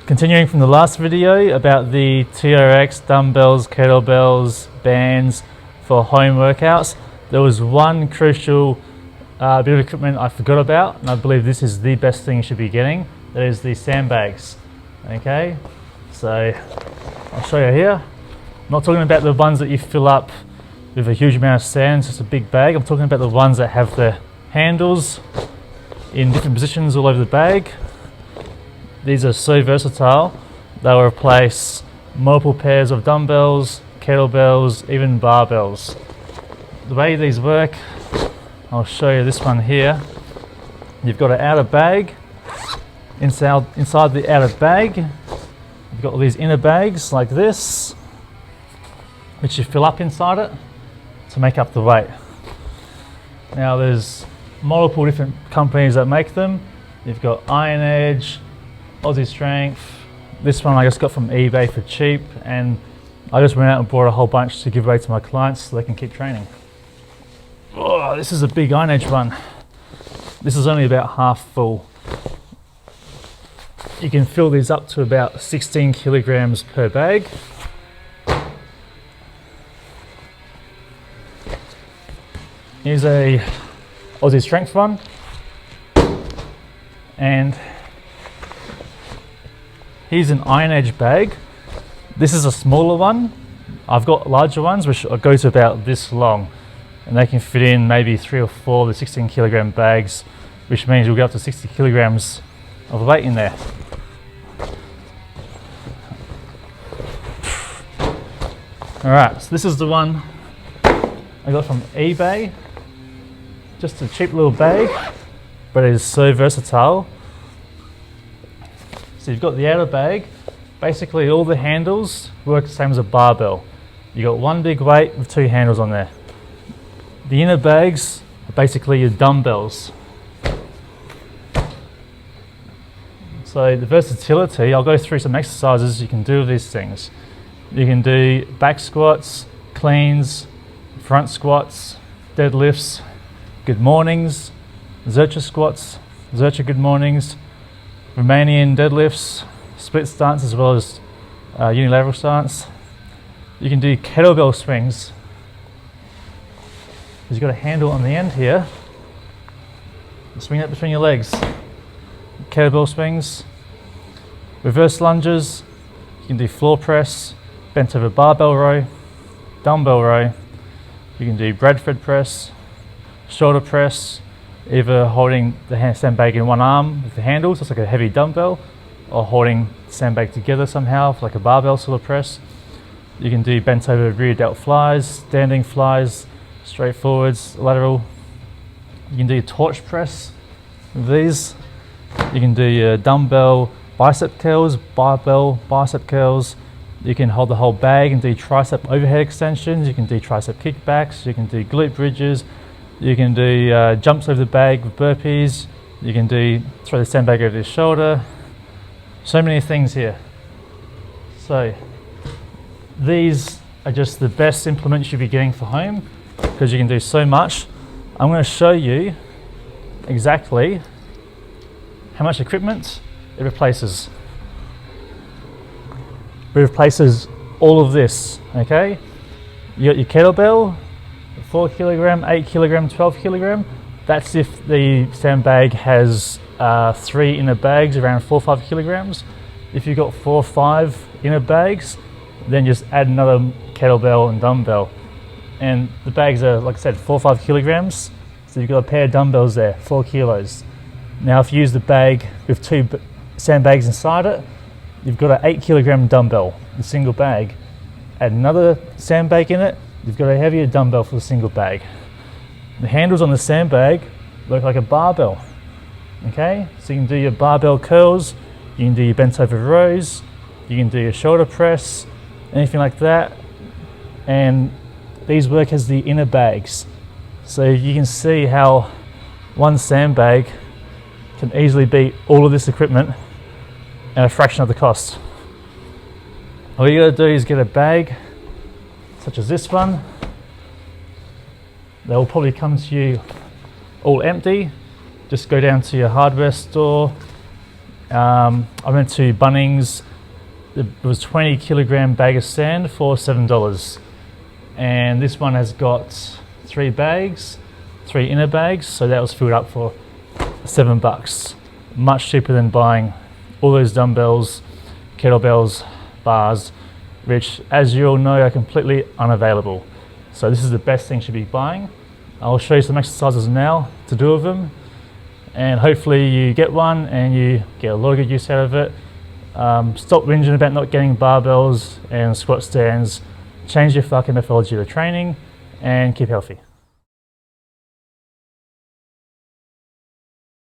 Continuing from the last video about the TRX, dumbbells, kettlebells, bands for home workouts, there was one crucial bit of equipment I forgot about, and I believe this is the best thing you should be getting. That is the sandbags. Okay, so I'll show you here. I'm not talking about the ones that you fill up with a huge amount of sand, it's just a big bag. I'm talking about the ones that have the handles in different positions all over the bag. These are so versatile. They will replace multiple pairs of dumbbells, kettlebells, even barbells. The way these work, I'll show you this one here. You've got an outer bag. Inside the outer bag, you've got all these inner bags like this, which you fill up inside it to make up the weight. Now there's multiple different companies that make them. You've got Ironedge, Aussie Strength. This one I just got from eBay for cheap, and I just went out and bought a whole bunch to give away to my clients so they can keep training. Oh, this is a big Ironedge one. This is only about half full. You can fill these up to about 16 kilograms per bag. Here's a Aussie Strength one, and here's an Ironedge bag. This is a smaller one. I've got larger ones which go to about this long, and they can fit in maybe 3 or 4 of the 16 kilogram bags, which means you'll get up to 60 kilograms of weight in there. Alright, so this is the one I got from eBay. Just a cheap little bag, but it is so versatile. So you've got the outer bag. Basically all the handles work the same as a barbell. You've got one big weight with 2 handles on there. The inner bags are basically your dumbbells. So the versatility, I'll go through some exercises you can do with these things. You can do back squats, cleans, front squats, deadlifts, good mornings, Zercher squats, Zercher good mornings, Romanian deadlifts, split stance as well as unilateral stance. You can do kettlebell swings. You've got a handle on the end here. Swing it between your legs. Kettlebell swings, reverse lunges. You can do floor press, bent over barbell row, dumbbell row. You can do Bradford press, shoulder press, either holding the sandbag in one arm with the handles, it's like a heavy dumbbell, or holding the sandbag together somehow for like a barbell sort of press. You can do bent over rear delt flies, standing flies, straight forwards, lateral. You can do torch press with these. You can do your dumbbell bicep curls, barbell bicep curls. You can hold the whole bag and do tricep overhead extensions. You can do tricep kickbacks. You can do glute bridges. You can do jumps over the bag with burpees. You can do throw the sandbag over your shoulder. So many things here. So these are just the best implements you should be getting for home because you can do so much. I'm going to show you exactly how much equipment it replaces. It replaces all of this, okay? You got your kettlebell, 4 kilogram, 8 kilogram, 12 kilogram. That's if the sandbag has 3 inner bags around 4 or 5 kilograms. If you've got 4 or 5 inner bags, then just add another kettlebell and dumbbell. And the bags are, like I said, 4 or 5 kilograms. So you've got a pair of dumbbells there, 4 kilos. Now if you use the bag with 2 sandbags inside it, you've got an 8 kilogram dumbbell, the single bag. Add another sandbag in it, you've got a heavier dumbbell for the single bag. The handles on the sandbag look like a barbell. Okay, so you can do your barbell curls, you can do your bent over rows, you can do your shoulder press, anything like that. And these work as the inner bags. So you can see how one sandbag can easily beat all of this equipment at a fraction of the cost. All you gotta do is get a bag such as this one. They will probably come to you all empty. Just go down to your hardware store, I went to Bunnings. It was 20 kilogram bag of sand for $7. And this one has got 3 bags, 3 inner bags, so that was filled up for $7. Much cheaper than buying all those dumbbells, kettlebells, bars, which, as you all know, are completely unavailable. So this is the best thing you should be buying. I'll show you some exercises now to do with them, and hopefully you get one and you get a lot of good use out of it. Stop whinging about not getting barbells and squat stands. Change your fucking methodology of training and keep healthy.